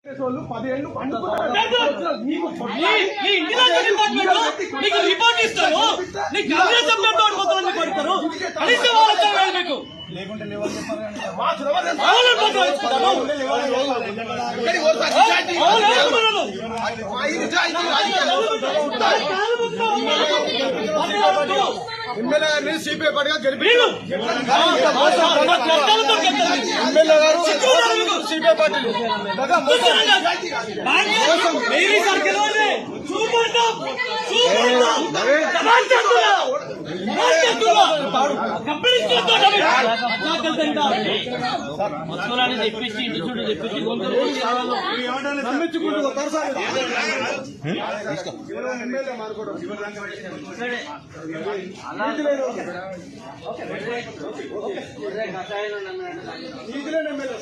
10 ఏళ్ళు రిపోర్ట్ ఇస్తారు నీకు కాంగ్రెస్ అభ్యర్థులు కొంతమంది పడతారు కనీసం వాళ్ళ మీకు లేకుంటే ఎమ్మెల్యే గారిని సిపిఐ పార్టీగా గెలిపించారు. ఎమ్మెల్యే గారు సిపిఐ పార్టీలు తెప్పించి ఇంటి చుట్టూ తెప్పించి నమ్మించుకుంటూ నీతి లేని ఎమ్మెల్యే